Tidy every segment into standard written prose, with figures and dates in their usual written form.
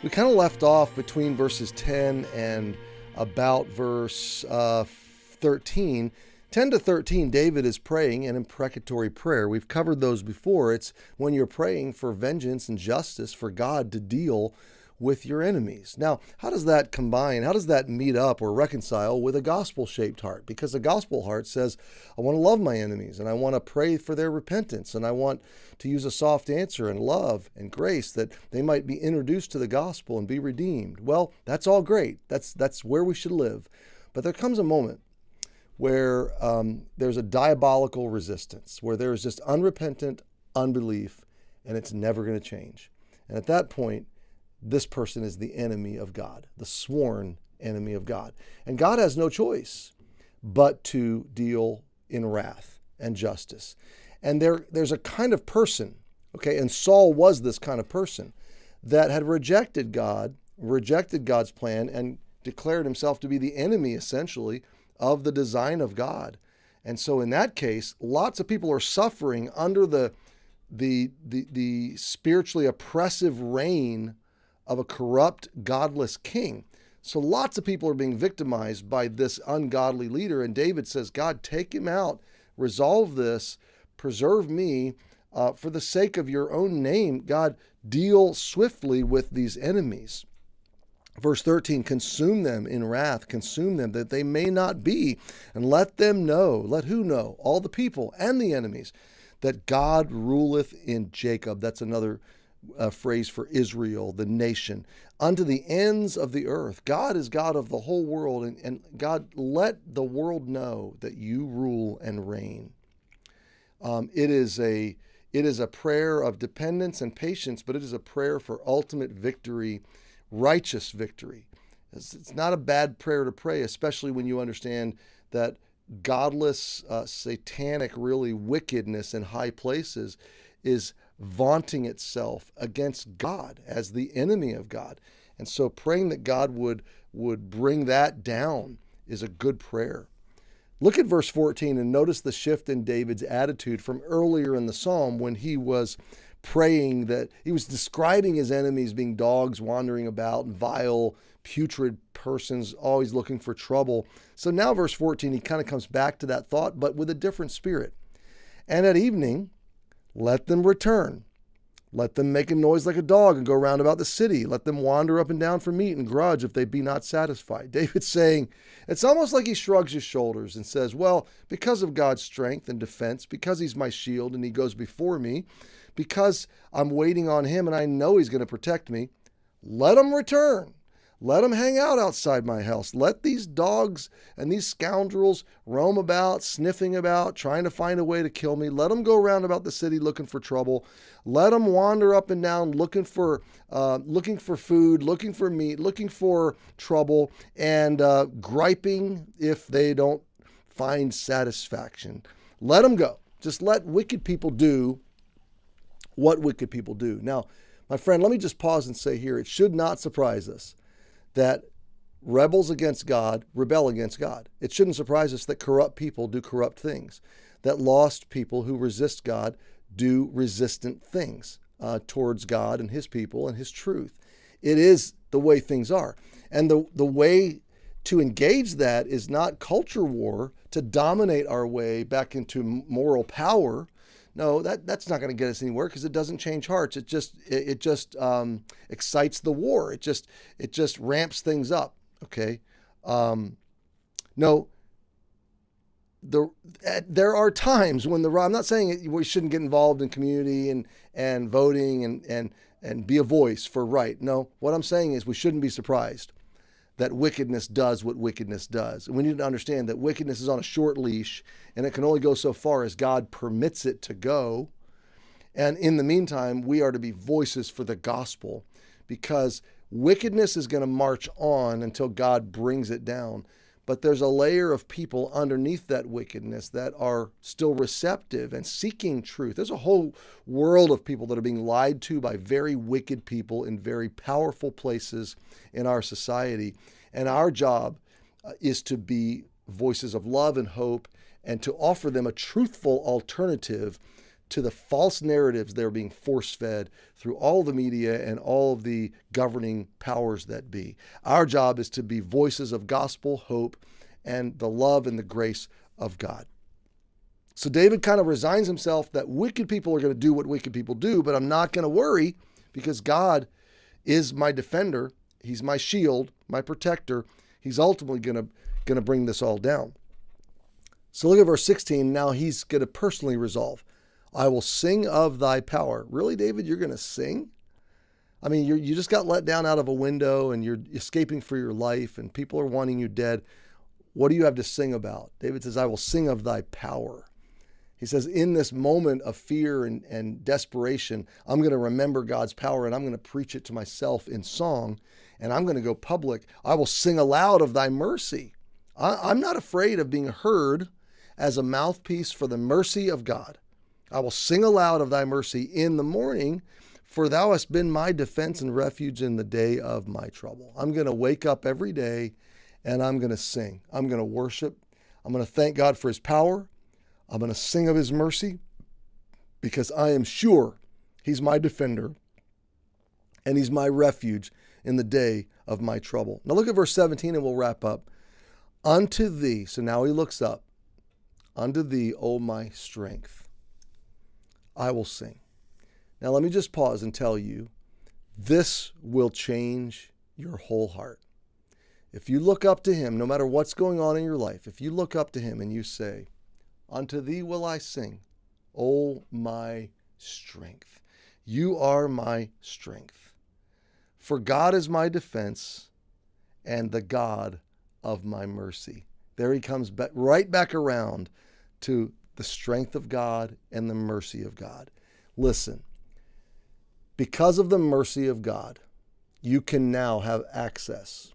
We kind of left off between verses 10 and about verse 13. 10 to 13, David is praying an imprecatory prayer. We've covered those before. It's when you're praying for vengeance and justice for God to deal with your enemies. Now, how does that combine? How does that meet up or reconcile with a gospel-shaped heart? Because a gospel heart says, I want to love my enemies, and I want to pray for their repentance, and I want to use a soft answer and love and grace that they might be introduced to the gospel and be redeemed. Well, that's all great. That's where we should live. But there comes a moment where there's a diabolical resistance, where there is just unrepentant unbelief, and it's never going to change. And at that point, this person is the enemy of God, the sworn enemy of God. And God has no choice but to deal in wrath and justice. And there's a kind of person, okay, and Saul was this kind of person that had rejected God's plan, and declared himself to be the enemy, essentially, of the design of God. And so in that case, lots of people are suffering under the spiritually oppressive reign of a corrupt, godless king. So lots of people are being victimized by this ungodly leader. And David says, God, take him out, resolve this, preserve me for the sake of your own name. God, deal swiftly with these enemies. Verse 13, consume them in wrath, consume them that they may not be, and let them know, let who know? All the people and the enemies, that God ruleth in Jacob. That's another phrase for Israel, the nation, unto the ends of the earth. God is God of the whole world, and God, let the world know that you rule and reign. It is a prayer of dependence and patience, but it is a prayer for ultimate victory, righteous victory. It's not a bad prayer to pray, especially when you understand that godless, satanic, really wickedness in high places is vaunting itself against God as the enemy of God. And so praying that God would bring that down is a good prayer. Look at verse 14 and notice the shift in David's attitude from earlier in the psalm when he was praying that he was describing his enemies being dogs wandering about, vile, putrid persons, always looking for trouble. So now verse 14, he kind of comes back to that thought, but with a different spirit. And at evening, let them return. Let them make a noise like a dog and go round about the city. Let them wander up and down for meat and grudge if they be not satisfied. David's saying, it's almost like he shrugs his shoulders and says, well, because of God's strength and defense, because he's my shield and he goes before me, because I'm waiting on him and I know he's going to protect me, let them return. Let them hang out outside my house. Let these dogs and these scoundrels roam about, sniffing about, trying to find a way to kill me. Let them go around about the city looking for trouble. Let them wander up and down looking for food, looking for meat, looking for trouble, and griping if they don't find satisfaction. Let them go. Just let wicked people do what wicked people do. Now, my friend, let me just pause and say here, it should not surprise us that rebels against God rebel against God. It shouldn't surprise us that corrupt people do corrupt things, that lost people who resist God do resistant things towards God and his people and his truth. It is the way things are. And the way to engage that is not culture war to dominate our way back into moral power. No, that's not going to get us anywhere because it doesn't change hearts. It just excites the war. It just ramps things up. Okay, no. There are times when I'm not saying we shouldn't get involved in community and voting and be a voice for right. No, what I'm saying is we shouldn't be surprised that wickedness does what wickedness does. And we need to understand that wickedness is on a short leash and it can only go so far as God permits it to go. And in the meantime, we are to be voices for the gospel because wickedness is going to march on until God brings it down. But there's a layer of people underneath that wickedness that are still receptive and seeking truth. There's a whole world of people that are being lied to by very wicked people in very powerful places in our society. And our job is to be voices of love and hope and to offer them a truthful alternative to the false narratives they're being force-fed through all the media and all of the governing powers that be. Our job is to be voices of gospel, hope, and the love and the grace of God. So David kind of resigns himself that wicked people are going to do what wicked people do, but I'm not going to worry because God is my defender. He's my shield, my protector. He's ultimately going to bring this all down. So look at verse 16. Now he's going to personally resolve. I will sing of thy power. Really, David, you're going to sing? I mean, you just got let down out of a window and you're escaping for your life and people are wanting you dead. What do you have to sing about? David says, I will sing of thy power. He says, in this moment of fear and desperation, I'm going to remember God's power and I'm going to preach it to myself in song and I'm going to go public. I will sing aloud of thy mercy. I'm not afraid of being heard as a mouthpiece for the mercy of God. I will sing aloud of thy mercy in the morning, for thou hast been my defense and refuge in the day of my trouble. I'm going to wake up every day and I'm going to sing. I'm going to worship. I'm going to thank God for his power. I'm going to sing of his mercy because I am sure he's my defender and he's my refuge in the day of my trouble. Now look at verse 17 and we'll wrap up. Unto thee, so now he looks up, unto thee, O my strength, I will sing. Now let me just pause and tell you, this will change your whole heart. If you look up to him, no matter what's going on in your life, if you look up to him and you say, unto thee will I sing, O my strength. You are my strength. For God is my defense and the God of my mercy. There he comes back, right back around to the strength of God and the mercy of God. Listen, because of the mercy of God, you can now have access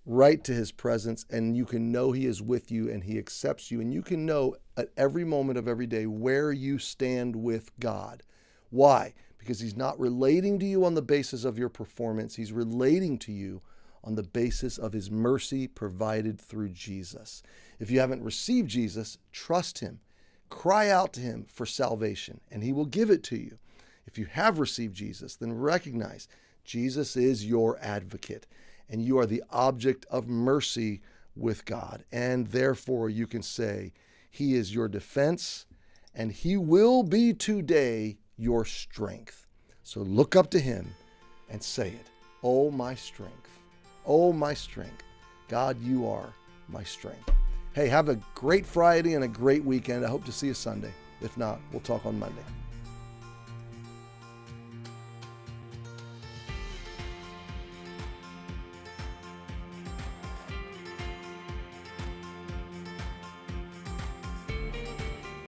right to his presence, and you can know he is with you and he accepts you, and you can know at every moment of every day where you stand with God. Why? Because he's not relating to you on the basis of your performance. He's relating to you on the basis of his mercy provided through Jesus. If you haven't received Jesus, trust him. Cry out to him for salvation, and he will give it to you. If you have received Jesus, then recognize Jesus is your advocate, and you are the object of mercy with God. And therefore, you can say, he is your defense, and he will be today your strength. So look up to him and say it. Oh, my strength. Oh, my strength. God, you are my strength. Hey, have a great Friday and a great weekend. I hope to see you Sunday. If not, we'll talk on Monday.